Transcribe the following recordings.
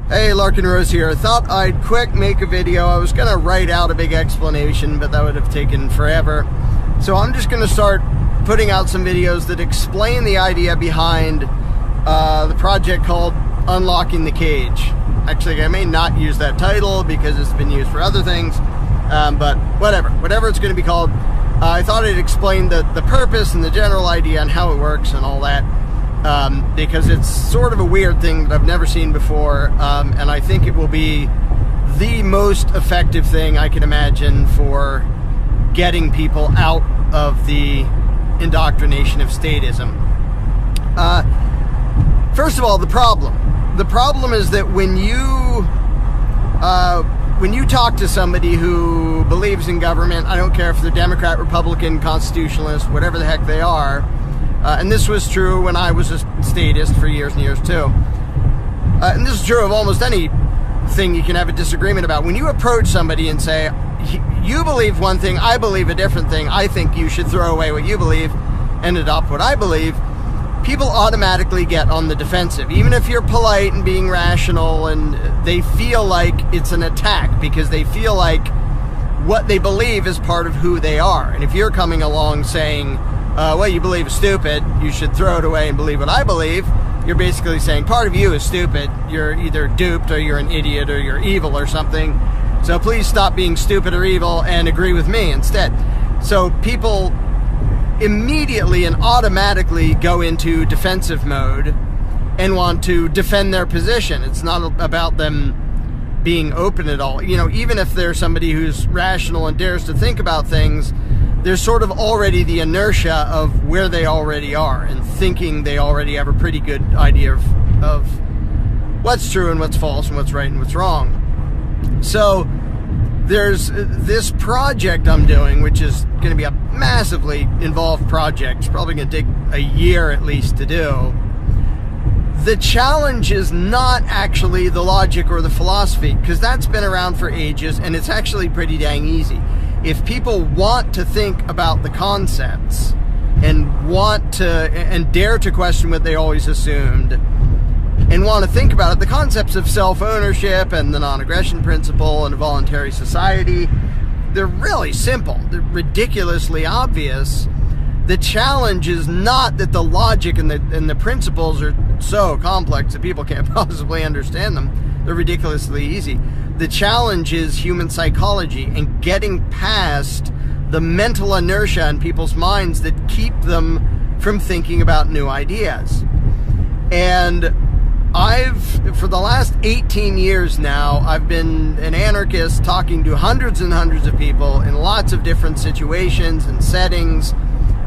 Hey, Larken Rose here. I thought I'd quick make a video. I was gonna write out a big explanation, but that would have taken forever. So I'm just gonna start putting out some videos that explain the idea behind the project called Unlocking the Cage. Actually, I may not use that title because it's been used for other things, but whatever it's gonna be called. I thought I'd explain the purpose and the general idea and how it works and all that. Because it's sort of a weird thing that I've never seen before, and I think it will be the most effective thing I can imagine for getting people out of the indoctrination of statism. First of all, the problem is that when you talk to somebody who believes in government, I don't care if they're Democrat, Republican, Constitutionalist, whatever the heck they are, and this was true when I was a statist for years and years too. And this is true of almost anything you can have a disagreement about. When you approach somebody and say, you believe one thing, I believe a different thing, I think you should throw away what you believe and adopt what I believe, people automatically get on the defensive. Even if you're polite and being rational, and they feel like it's an attack because they feel like what they believe is part of who they are. And if you're coming along saying, what you believe is stupid, you should throw it away and believe what I believe, you're basically saying part of you is stupid, you're either duped or you're an idiot or you're evil or something, so please stop being stupid or evil and agree with me instead. So people immediately and automatically go into defensive mode and want to defend their position. It's not about them being open at all. You know, even if they're somebody who's rational and dares to think about things, there's sort of already the inertia of where they already are and thinking they already have a pretty good idea of what's true and what's false and what's right and what's wrong. So there's this project I'm doing, which is going to be a massively involved project. It's probably going to take a year at least to do. The challenge is not actually the logic or the philosophy, because that's been around for ages and it's actually pretty dang easy. If people want to think about the concepts and want to and dare to question what they always assumed and want to think about it, the concepts of self-ownership and the non-aggression principle and a voluntary society, they're really simple. They're ridiculously obvious. The challenge is not that the logic and the principles are so complex that people can't possibly understand them. They're ridiculously easy. The challenge is human psychology and getting past the mental inertia in people's minds that keep them from thinking about new ideas. And for the last 18 years now, I've been an anarchist talking to hundreds and hundreds of people in lots of different situations and settings,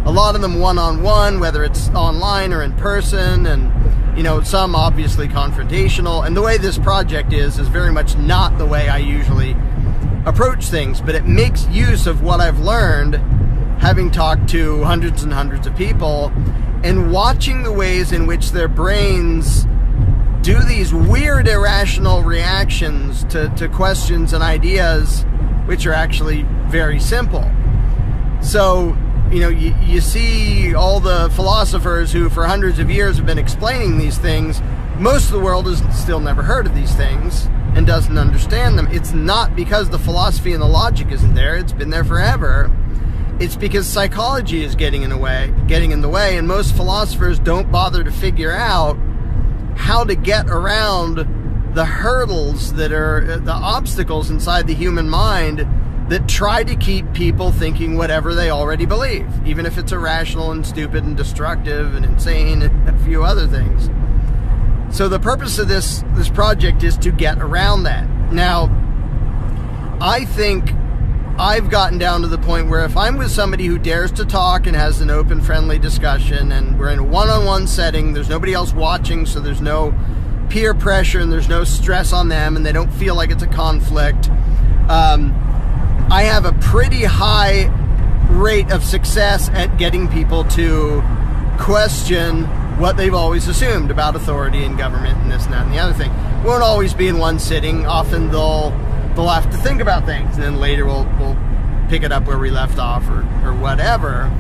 a lot of them one-on-one, whether it's online or in person, and you know, some obviously confrontational. And the way this project is very much not the way I usually approach things, but it makes use of what I've learned having talked to hundreds and hundreds of people and watching the ways in which their brains do these weird irrational reactions to questions and ideas which are actually very simple. So, you know, you see all the philosophers who for hundreds of years have been explaining these things. Most of the world has still never heard of these things and doesn't understand them. It's not because the philosophy and the logic isn't there. It's been there forever. It's because psychology is getting in the way, and most philosophers don't bother to figure out how to get around the hurdles that are the obstacles inside the human mind that try to keep people thinking whatever they already believe, even if it's irrational and stupid and destructive and insane and a few other things. So the purpose of this project is to get around that. Now, I think I've gotten down to the point where if I'm with somebody who dares to talk and has an open, friendly discussion, and we're in a one-on-one setting, there's nobody else watching, so there's no peer pressure and there's no stress on them and they don't feel like it's a conflict, I have a pretty high rate of success at getting people to question what they've always assumed about authority and government and this and that and the other thing. It won't always be in one sitting. Often they'll have to think about things, and then later we'll pick it up where we left off or whatever.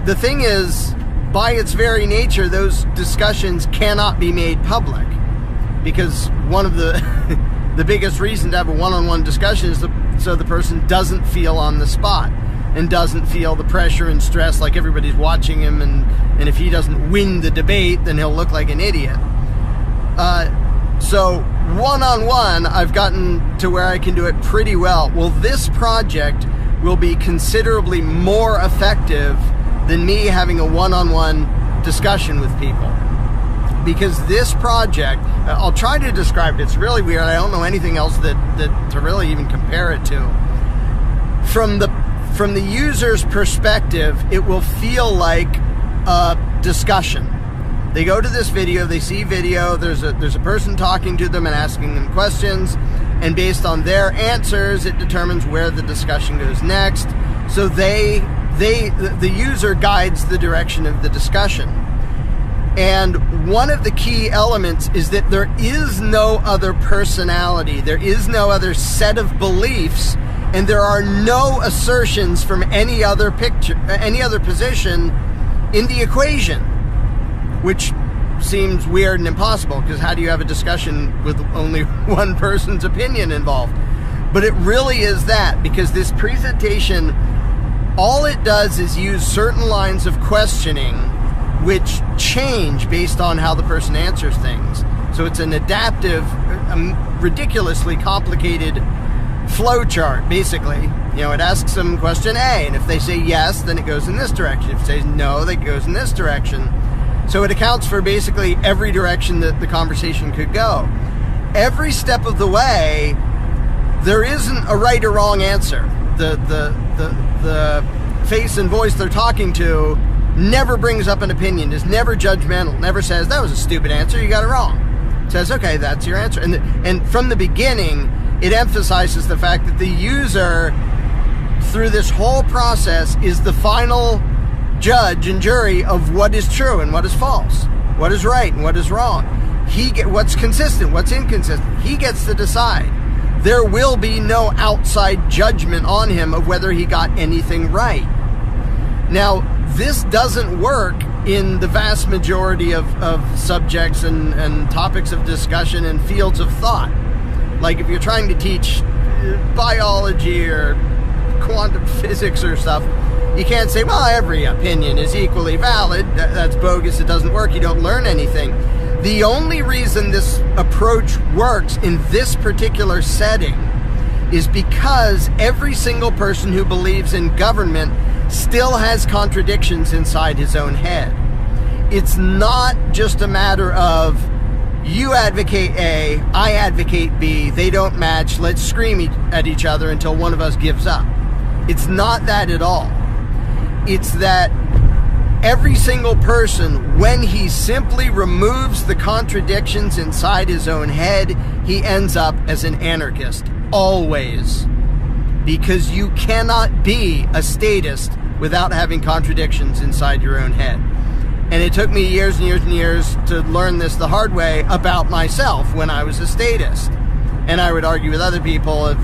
The thing is, by its very nature, those discussions cannot be made public. because one of the the biggest reason to have a one-on-one discussion is so the person doesn't feel on the spot and doesn't feel the pressure and stress like everybody's watching him, and if he doesn't win the debate, then he'll look like an idiot. So one-on-one, I've gotten to where I can do it pretty well. Well, this project will be considerably more effective than me having a one-on-one discussion with people. Because this project, I'll try to describe it. It's really weird. I don't know anything else that to really even compare it to. From the user's perspective, it will feel like a discussion. They go to this video, they see video, there's a person talking to them and asking them questions, and based on their answers, it determines where the discussion goes next. So the user guides the direction of the discussion. And one of the key elements is that there is no other personality, there is no other set of beliefs, and there are no assertions from any other position in the equation, which seems weird and impossible, because how do you have a discussion with only one person's opinion involved? But it really is that, because this presentation, all it does is use certain lines of questioning which change based on how the person answers things. So it's an adaptive, ridiculously complicated flow chart, basically. You know, it asks them question A, and if they say yes, then it goes in this direction. If it says no, then it goes in this direction. So it accounts for basically every direction that the conversation could go. Every step of the way, there isn't a right or wrong answer. The face and voice they're talking to never brings up an opinion, is never judgmental, never says, that was a stupid answer, you got it wrong. It says, okay, that's your answer. And from the beginning, it emphasizes the fact that the user, through this whole process, is the final judge and jury of what is true and what is false, what is right and what is wrong. What's consistent, what's inconsistent. He gets to decide. There will be no outside judgment on him of whether he got anything right. Now, this doesn't work in the vast majority of subjects and topics of discussion and fields of thought. Like if you're trying to teach biology or quantum physics or stuff, you can't say, well, every opinion is equally valid. That's bogus. It doesn't work. You don't learn anything. The only reason this approach works in this particular setting is because every single person who believes in government still has contradictions inside his own head. It's not just a matter of you advocate A, I advocate B, they don't match, let's scream at each other until one of us gives up. It's not that at all. It's that every single person, when he simply removes the contradictions inside his own head, he ends up as an anarchist. Always. Because you cannot be a statist without having contradictions inside your own head. And it took me years and years and years to learn this the hard way about myself when I was a statist. And I would argue with other people of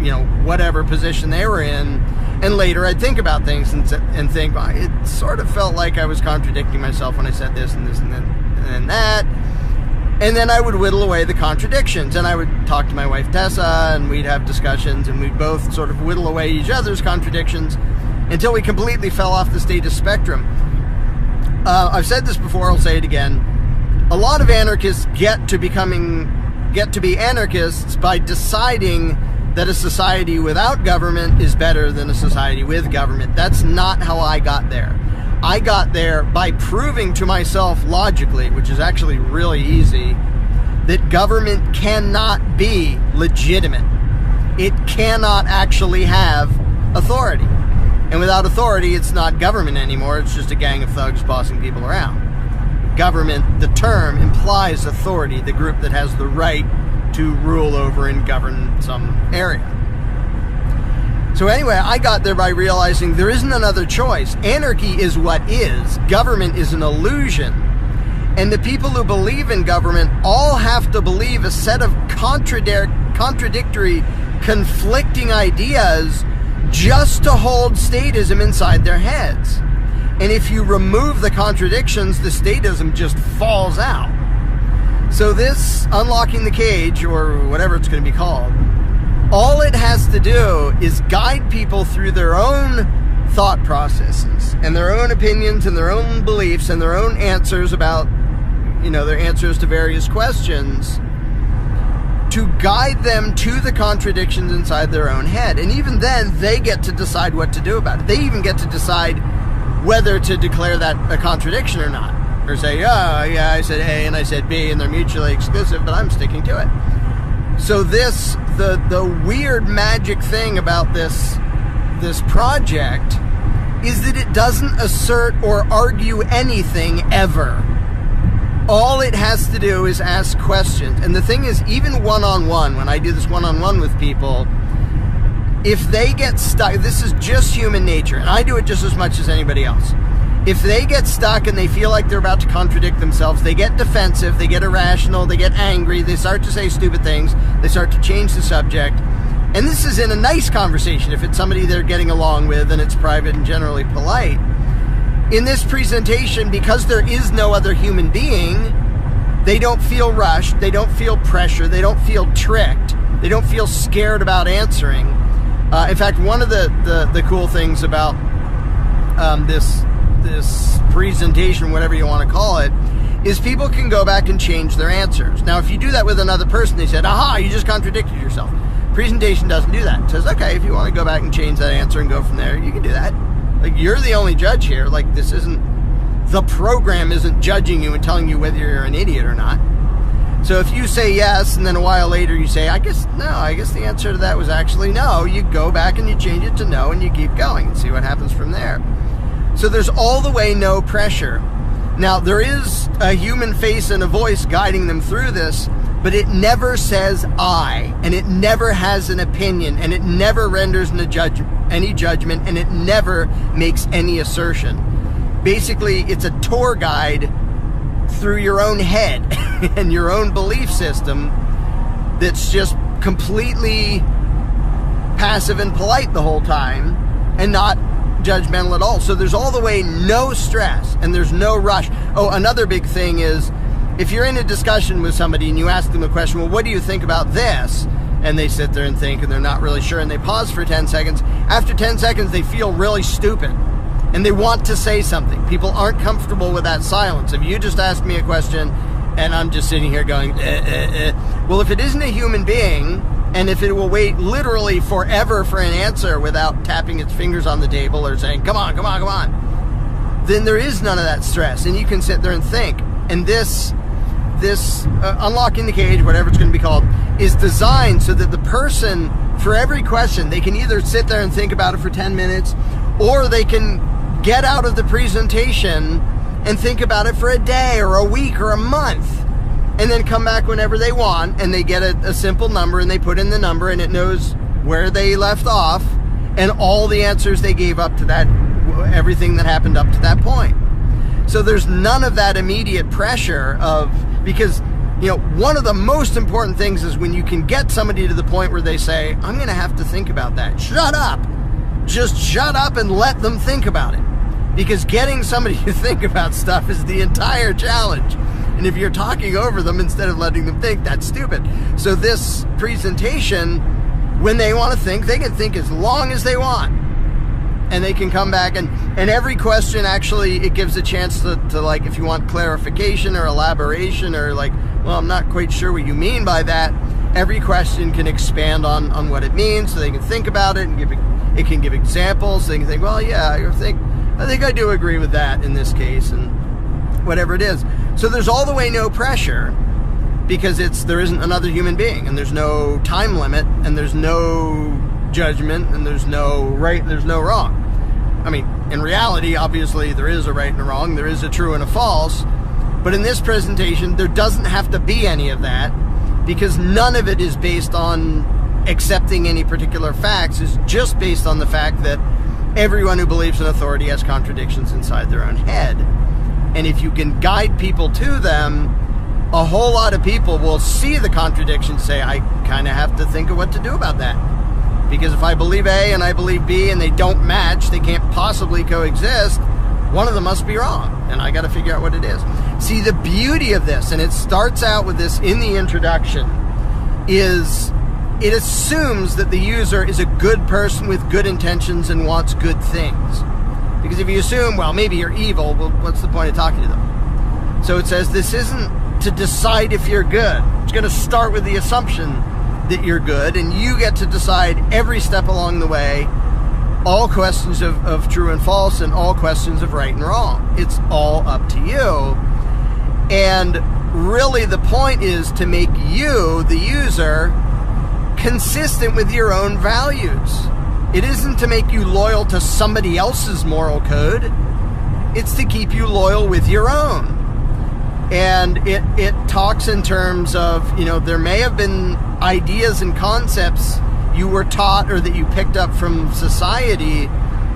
you know, whatever position they were in. And later I'd think about things and think, well, it sort of felt like I was contradicting myself when I said this and this and then that. And then I would whittle away the contradictions, and I would talk to my wife Tessa, and we'd have discussions, and we'd both sort of whittle away each other's contradictions until we completely fell off the statist spectrum. I've said this before, I'll say it again. A lot of anarchists get to be anarchists by deciding that a society without government is better than a society with government. That's not how I got there. I got there by proving to myself logically, which is actually really easy, that government cannot be legitimate. It cannot actually have authority. And without authority, it's not government anymore. It's just a gang of thugs bossing people around. Government, the term, implies authority, the group that has the right to rule over and govern some area. So anyway, I got there by realizing there isn't another choice. Anarchy is what is. Government is an illusion. And the people who believe in government all have to believe a set of contradictory, conflicting ideas just to hold statism inside their heads. And if you remove the contradictions, the statism just falls out. So this unlocking the cage, or whatever it's going to be called, all it has to do is guide people through their own thought processes and their own opinions and their own beliefs and their own answers about, their answers to various questions, to guide them to the contradictions inside their own head. And even then, they get to decide what to do about it. They even get to decide whether to declare that a contradiction or not. Or say, oh, yeah, I said A and I said B, and they're mutually exclusive, but I'm sticking to it. So the weird magic thing about this project is that it doesn't assert or argue anything ever. All it has to do is ask questions. And the thing is, even one-on-one, when I do this one-on-one with people, if they get stuck, this is just human nature, and I do it just as much as anybody else. If they get stuck and they feel like they're about to contradict themselves, they get defensive, they get irrational, they get angry, they start to say stupid things, they start to change the subject. And this is in a nice conversation, if it's somebody they're getting along with and it's private and generally polite. In this presentation, because there is no other human being, they don't feel rushed, they don't feel pressure, they don't feel tricked, they don't feel scared about answering. In fact, one of the cool things about this presentation, whatever you want to call it, is people can go back and change their answers. Now, if you do that with another person, they said, aha, you just contradicted yourself. Presentation doesn't do that. It says, okay, if you want to go back and change that answer and go from there, you can do that. Like, you're the only judge here. Like, this isn't, the program isn't judging you and telling you whether you're an idiot or not. So if you say yes, and then a while later you say, I guess the answer to that was actually no, you go back and you change it to no, and you keep going and see what happens from there. So there's all the way no pressure. Now, there is a human face and a voice guiding them through this, but it never says I, and it never has an opinion, and it never renders any judgment, and it never makes any assertion. Basically, it's a tour guide through your own head and your own belief system that's just completely passive and polite the whole time and not judgmental at all. So there's all the way no stress and there's no rush. Oh, another big thing is, if you're in a discussion with somebody and you ask them a question, well, what do you think about this? And they sit there and think, and they're not really sure, and they pause for 10 seconds. After 10 seconds, they feel really stupid and they want to say something. People aren't comfortable with that silence. If you just ask me a question and I'm just sitting here going, well, if it isn't a human being, and if it will wait literally forever for an answer without tapping its fingers on the table or saying, come on, come on, come on, then there is none of that stress, and you can sit there and think. And this unlocking the cage, whatever it's going to be called, is designed so that the person, for every question, they can either sit there and think about it for 10 minutes, or they can get out of the presentation and think about it for a day or a week or a month, and then come back whenever they want, and they get a simple number, and they put in the number, and it knows where they left off and all the answers they gave up to that, everything that happened up to that point. So there's none of that immediate pressure because one of the most important things is when you can get somebody to the point where they say, I'm going to have to think about that. Shut up. Just shut up and let them think about it. Because getting somebody to think about stuff is the entire challenge. And if you're talking over them instead of letting them think, that's stupid. So this presentation, when they want to think, they can think as long as they want. And they can come back, and every question, actually, it gives a chance to like, if you want clarification or elaboration or like, well, I'm not quite sure what you mean by that, every question can expand on what it means, so they can think about it, and it can give examples. They can think, well, yeah, I think I do agree with that in this case, and whatever it is. So there's all the way no pressure, because there isn't another human being, and there's no time limit, and there's no judgment, and there's no right, there's no wrong. I mean, in reality, obviously, there is a right and a wrong, there is a true and a false, but in this presentation, there doesn't have to be any of that, because none of it is based on accepting any particular facts. It's just based on the fact that everyone who believes in authority has contradictions inside their own head. And if you can guide people to them, a whole lot of people will see the contradiction, say, I kind of have to think of what to do about that. Because if I believe A and I believe B and they don't match, they can't possibly coexist, one of them must be wrong, and I got to figure out what it is. See, the beauty of this, and it starts out with this in the introduction, is it assumes that the user is a good person with good intentions and wants good things. Because if you assume, well, maybe you're evil, well, what's the point of talking to them? So it says this isn't to decide if you're good. It's going to start with the assumption that you're good, and you get to decide every step along the way, all questions of true and false and all questions of right and wrong. It's all up to you. And really the point is to make you, the user, consistent with your own values. It isn't to make you loyal to somebody else's moral code. It's to keep you loyal with your own. And it talks in terms of, you know, there may have been ideas and concepts you were taught or that you picked up from society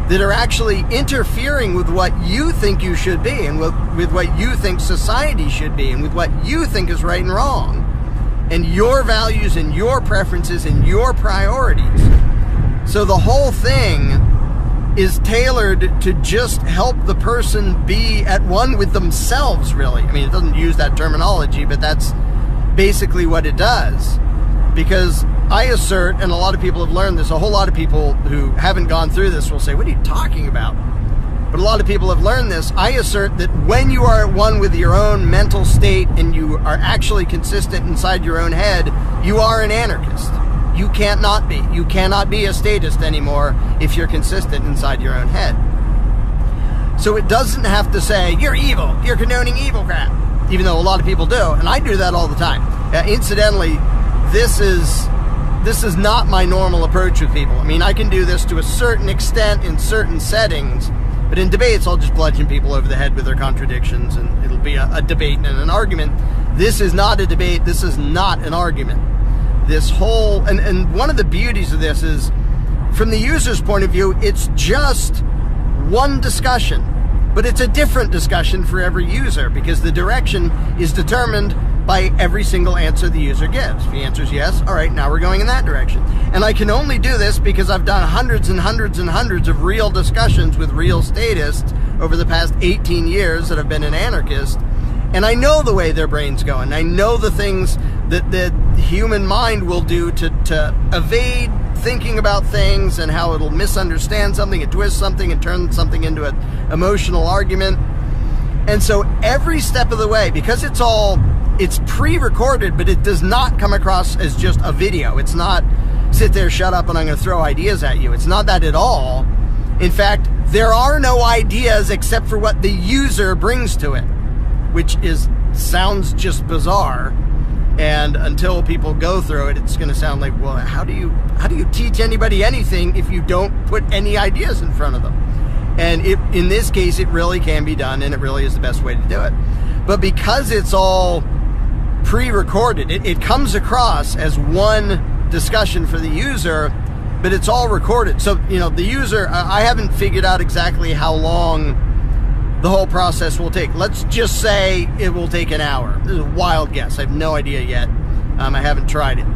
that are actually interfering with what you think you should be and with what you think society should be and with what you think is right and wrong and your values and your preferences and your priorities. So the whole thing is tailored to just help the person be at one with themselves, really. I mean, it doesn't use that terminology, but that's basically what it does. Because I assert, and a lot of people have learned this, a whole lot of people who haven't gone through this will say, what are you talking about? But a lot of people have learned this. I assert that when you are at one with your own mental state and you are actually consistent inside your own head, you are an anarchist. You can't not be. You cannot be a statist anymore if you're consistent inside your own head. So it doesn't have to say, you're evil, you're condoning evil crap, even though a lot of people do, and I do that all the time. Incidentally, this is not my normal approach with people. I mean, I can do this to a certain extent in certain settings, but in debates, I'll just bludgeon people over the head with their contradictions, and it'll be a debate and an argument. This is not a debate. This is not an argument. This whole, and one of the beauties of this is, from the user's point of view, it's just one discussion, but it's a different discussion for every user because the direction is determined by every single answer the user gives. If he answers yes, all right, now we're going in that direction. And I can only do this because I've done hundreds and hundreds and hundreds of real discussions with real statists over the past 18 years that I've been an anarchist. And I know the way their brains go, and I know the things that the human mind will do to evade thinking about things and how it'll misunderstand something and twist something and turn something into an emotional argument. And so every step of the way, because it's pre-recorded, but it does not come across as just a video. It's not sit there, shut up, and I'm going to throw ideas at you. It's not that at all. In fact, there are no ideas except for what the user brings to it, which sounds just bizarre. And until people go through it, it's going to sound like, well, how do you teach anybody anything if you don't put any ideas in front of them? And in this case, it really can be done, and it really is the best way to do it. But because it's all pre-recorded, it comes across as one discussion for the user, but it's all recorded. So, you know, the user, I haven't figured out exactly how long the whole process will take. Let's just say it will take an hour. This is a wild guess. I have no idea yet. I haven't tried it.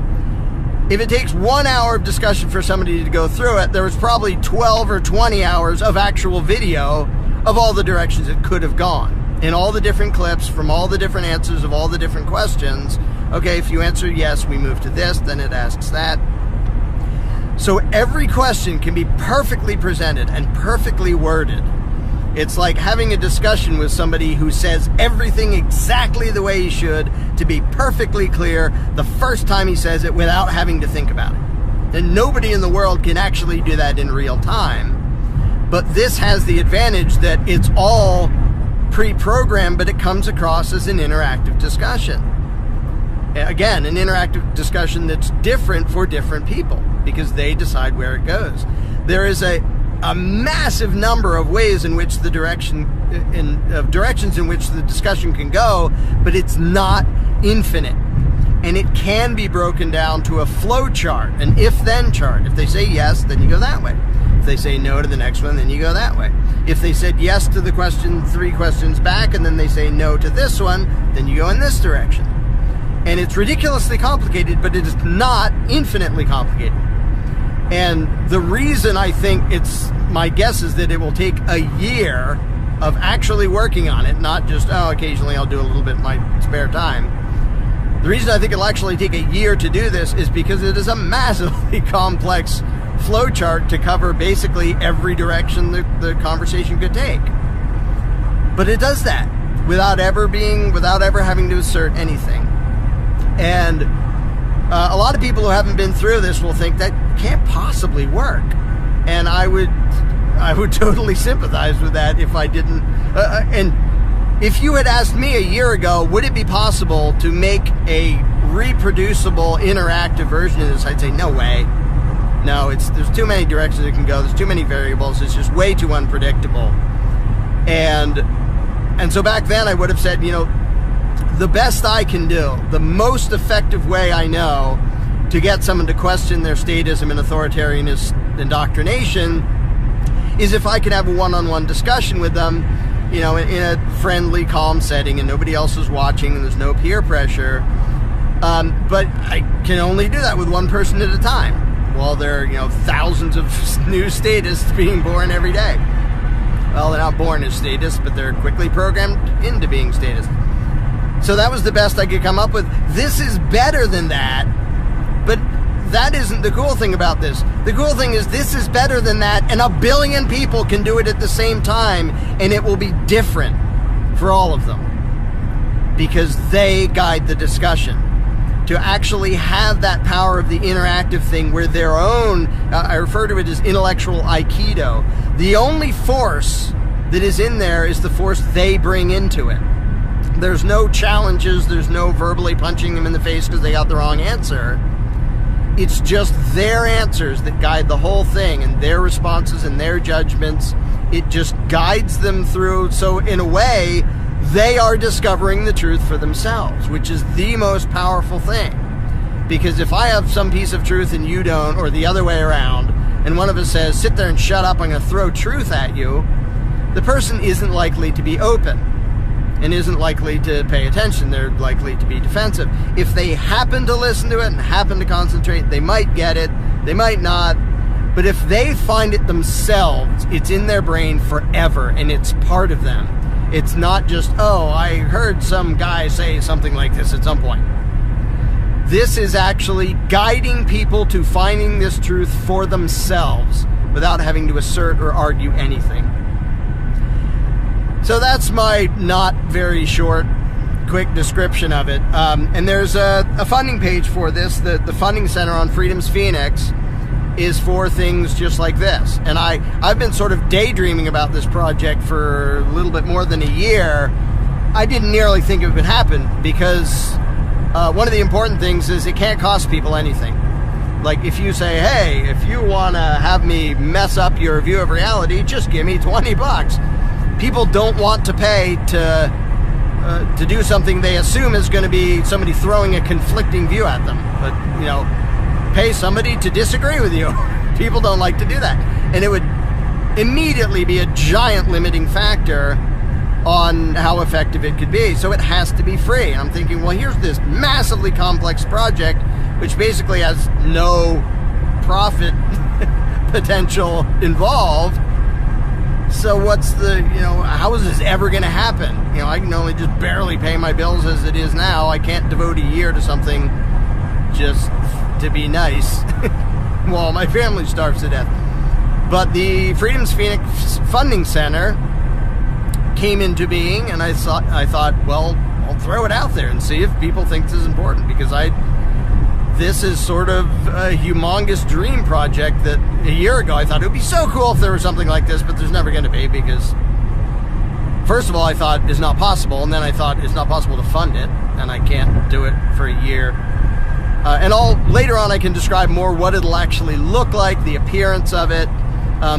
If it takes 1 hour of discussion for somebody to go through it, there was probably 12 or 20 hours of actual video of all the directions it could have gone. In all the different clips from all the different answers of all the different questions. Okay, if you answer yes, we move to this, then it asks that. So every question can be perfectly presented and perfectly worded. It's like having a discussion with somebody who says everything exactly the way he should to be perfectly clear the first time he says it without having to think about it. And nobody in the world can actually do that in real time. But this has the advantage that it's all pre-programmed, but it comes across as an interactive discussion. Again, an interactive discussion that's different for different people because they decide where it goes. There is a massive number of ways in which the directions in which the discussion can go, but it's not infinite. And it can be broken down to a flow chart, an if-then chart. If they say yes, then you go that way. If they say no to the next one, then you go that way. If they said yes to the question 3 questions back, and then they say no to this one, then you go in this direction. And it's ridiculously complicated, but it is not infinitely complicated. And the reason I think my guess is that it will take a year of actually working on it, not just, oh, occasionally I'll do a little bit in my spare time. The reason I think it'll actually take a year to do this is because it is a massively complex flowchart to cover basically every direction the conversation could take. But it does that without ever having to assert anything. And a lot of people who haven't been through this will think that can't possibly work. And I would totally sympathize with that if I didn't. And if you had asked me a year ago, would it be possible to make a reproducible, interactive version of this, I'd say, no way. No, there's too many directions it can go. There's too many variables. It's just way too unpredictable. And so back then I would have said, the best I can do, the most effective way I know to get someone to question their statism and authoritarianist indoctrination is if I can have a one-on-one discussion with them, in a friendly, calm setting, and nobody else is watching, and there's no peer pressure. But I can only do that with one person at a time. Well, there are, thousands of new statists being born every day. Well, they're not born as statists, but they're quickly programmed into being statists. So that was the best I could come up with. This is better than that, but that isn't the cool thing about this. The cool thing is this is better than that, and 1 billion people can do it at the same time, and it will be different for all of them because they guide the discussion. To actually have that power of the interactive thing where their own, I refer to it as intellectual Aikido, the only force that is in there is the force they bring into it. There's no challenges, there's no verbally punching them in the face because they got the wrong answer. It's just their answers that guide the whole thing, and their responses and their judgments. It just guides them through. So in a way, they are discovering the truth for themselves, which is the most powerful thing. Because if I have some piece of truth and you don't, or the other way around, and one of us says, sit there and shut up, I'm going to throw truth at you, the person isn't likely to be open and isn't likely to pay attention. They're likely to be defensive. If they happen to listen to it and happen to concentrate, they might get it, they might not. But if they find it themselves, it's in their brain forever, and it's part of them. It's not just, oh, I heard some guy say something like this at some point. This is actually guiding people to finding this truth for themselves without having to assert or argue anything. So that's my not very short, quick description of it. And there's a funding page for this. The funding center on Freedom's Phoenix is for things just like this. And I've been sort of daydreaming about this project for a little bit more than a year. I didn't nearly think it would happen because one of the important things is it can't cost people anything. Like if you say, hey, if you want to have me mess up your view of reality, just give me $20. People don't want to pay to do something they assume is going to be somebody throwing a conflicting view at them. But, pay somebody to disagree with you. People don't like to do that. And it would immediately be a giant limiting factor on how effective it could be. So it has to be free. And I'm thinking, well, here's this massively complex project, which basically has no profit potential involved. So what's how is this ever going to happen? I can only just barely pay my bills as it is now. I can't devote a year to something just to be nice while my family starves to death. But the Freedom's Phoenix Funding Center came into being, and I thought, well, I'll throw it out there and see if people think this is important, because this is sort of a humongous dream project that a year ago I thought it would be so cool if there was something like this, but there's never going to be, because first of all I thought it's not possible, and then I thought it's not possible to fund it, and I can't do it for a year. And later on I can describe more what it'll actually look like, the appearance of it,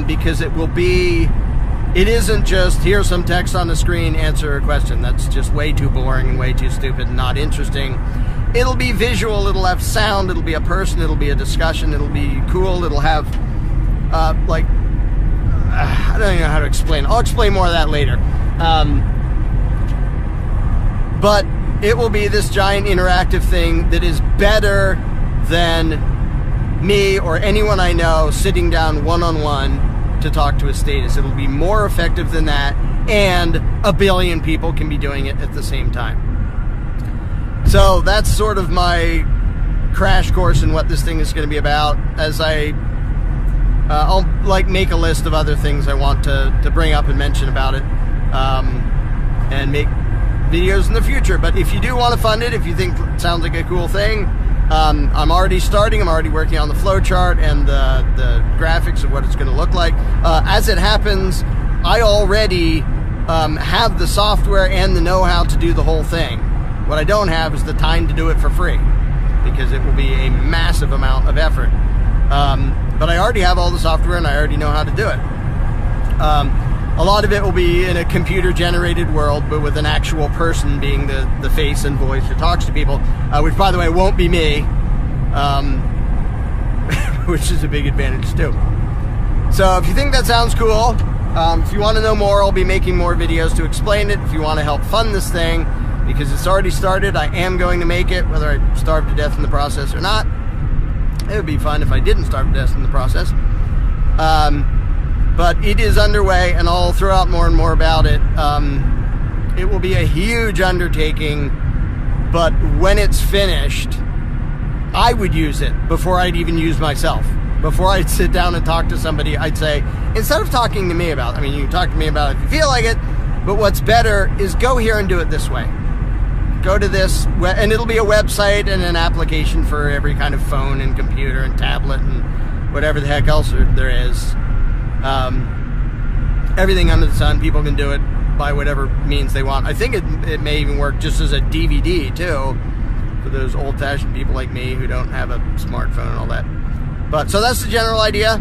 because it isn't just here's some text on the screen, answer a question. That's just way too boring and way too stupid and not interesting. It'll be visual, it'll have sound, it'll be a person, it'll be a discussion, it'll be cool, it'll have, I don't even know how to explain. I'll explain more of that later. But it will be this giant interactive thing that is better than me or anyone I know sitting down one-on-one to talk to a statist. It'll be more effective than that, and a billion people can be doing it at the same time. So that's sort of my crash course in what this thing is going to be about, as I'll make a list of other things I want to bring up and mention about it, and make videos in the future. But if you do want to fund it, if you think it sounds like a cool thing, I'm already working on the flowchart and the graphics of what it's going to look like. As it happens, I already have the software and the know-how to do the whole thing. What I don't have is the time to do it for free, because it will be a massive amount of effort. But I already have all the software and I already know how to do it. A lot of it will be in a computer-generated world, but with an actual person being the face and voice who talks to people, which, by the way, won't be me, which is a big advantage, too. So if you think that sounds cool, if you want to know more, I'll be making more videos to explain it. If you want to help fund this thing, because it's already started, I am going to make it, whether I starve to death in the process or not. It would be fun if I didn't starve to death in the process. But it is underway, and I'll throw out more and more about it. It will be a huge undertaking, but when it's finished, I would use it before I'd even use myself. Before I'd sit down and talk to somebody, I'd say, instead of talking to me about it, I mean, you can talk to me about it if you feel like it, but what's better is go here and do it this way. Go to this, and it'll be a website and an application for every kind of phone and computer and tablet and whatever the heck else there is. Everything under the sun, people can do it by whatever means they want. I think it may even work just as a DVD, too, for those old-fashioned people like me who don't have a smartphone and all that. But so that's the general idea.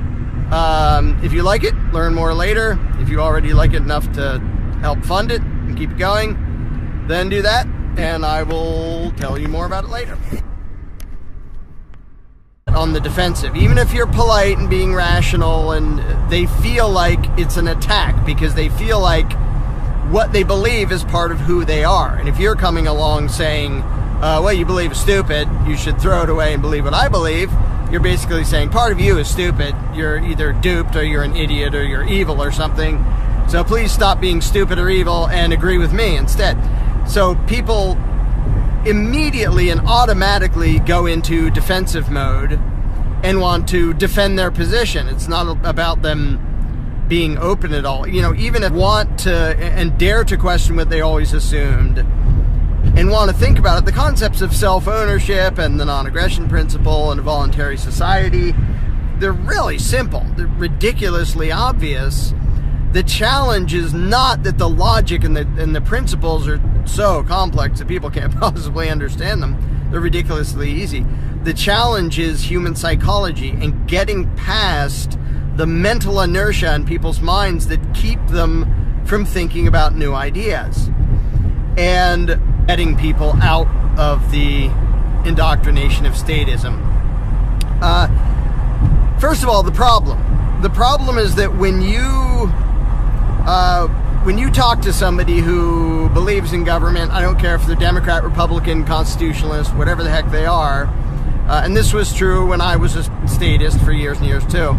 If you like it, learn more later. If you already like it enough to help fund it and keep it going, then do that. And I will tell you more about it later. On the defensive, even if you're polite and being rational, and they feel like it's an attack because they feel like what they believe is part of who they are. And if you're coming along saying, what you believe is stupid, you should throw it away and believe what I believe, you're basically saying part of you is stupid. You're either duped, or you're an idiot, or you're evil or something. So please stop being stupid or evil and agree with me instead. So people immediately and automatically go into defensive mode and want to defend their position. It's not about them being open at all. You know, even if want to and dare to question what they always assumed and want to think about it, the concepts of self-ownership and the non-aggression principle and a voluntary society, they're really simple. They're ridiculously obvious. The challenge is not that the logic and the principles are so complex that people can't possibly understand them. They're ridiculously easy. The challenge is human psychology and getting past the mental inertia in people's minds that keep them from thinking about new ideas, and getting people out of the indoctrination of statism. First of all, the problem is that when you talk to somebody who believes in government, I don't care if they're Democrat, Republican, Constitutionalist, whatever the heck they are, and this was true when I was a statist for years and years too,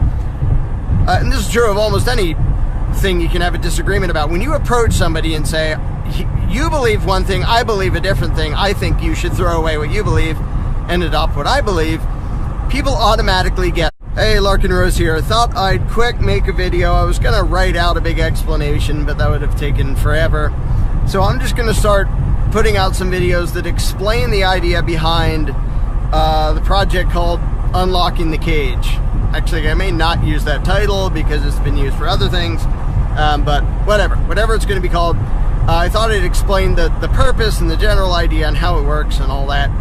and this is true of almost anything you can have a disagreement about. When you approach somebody and say, you believe one thing, I believe a different thing, I think you should throw away what you believe and adopt what I believe, people automatically get, hey, Larken Rose here. I thought I'd quick make a video. I was going to write out a big explanation, but that would have taken forever. So I'm just going to start putting out some videos that explain the idea behind the project called Unlocking the Cage. Actually, I may not use that title because it's been used for other things, but whatever it's going to be called. I thought I'd explain the purpose and the general idea and how it works and all that.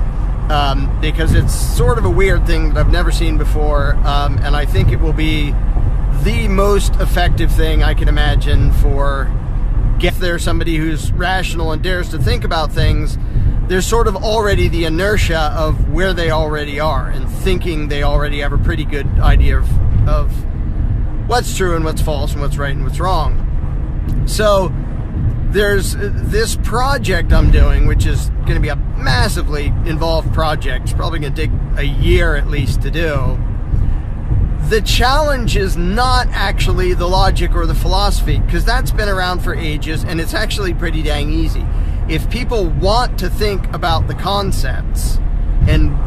Because it's sort of a weird thing that I've never seen before, and I think it will be the most effective thing I can imagine for if there's somebody who's rational and dares to think about things. There's sort of already the inertia of where they already are and thinking they already have a pretty good idea of what's true and what's false and what's right and what's wrong. So there's this project I'm doing, which is going to be a massively involved project. It's probably going to take a year at least to do. The challenge is not actually the logic or the philosophy, because that's been around for ages and it's actually pretty dang easy. If people want to think about the concepts and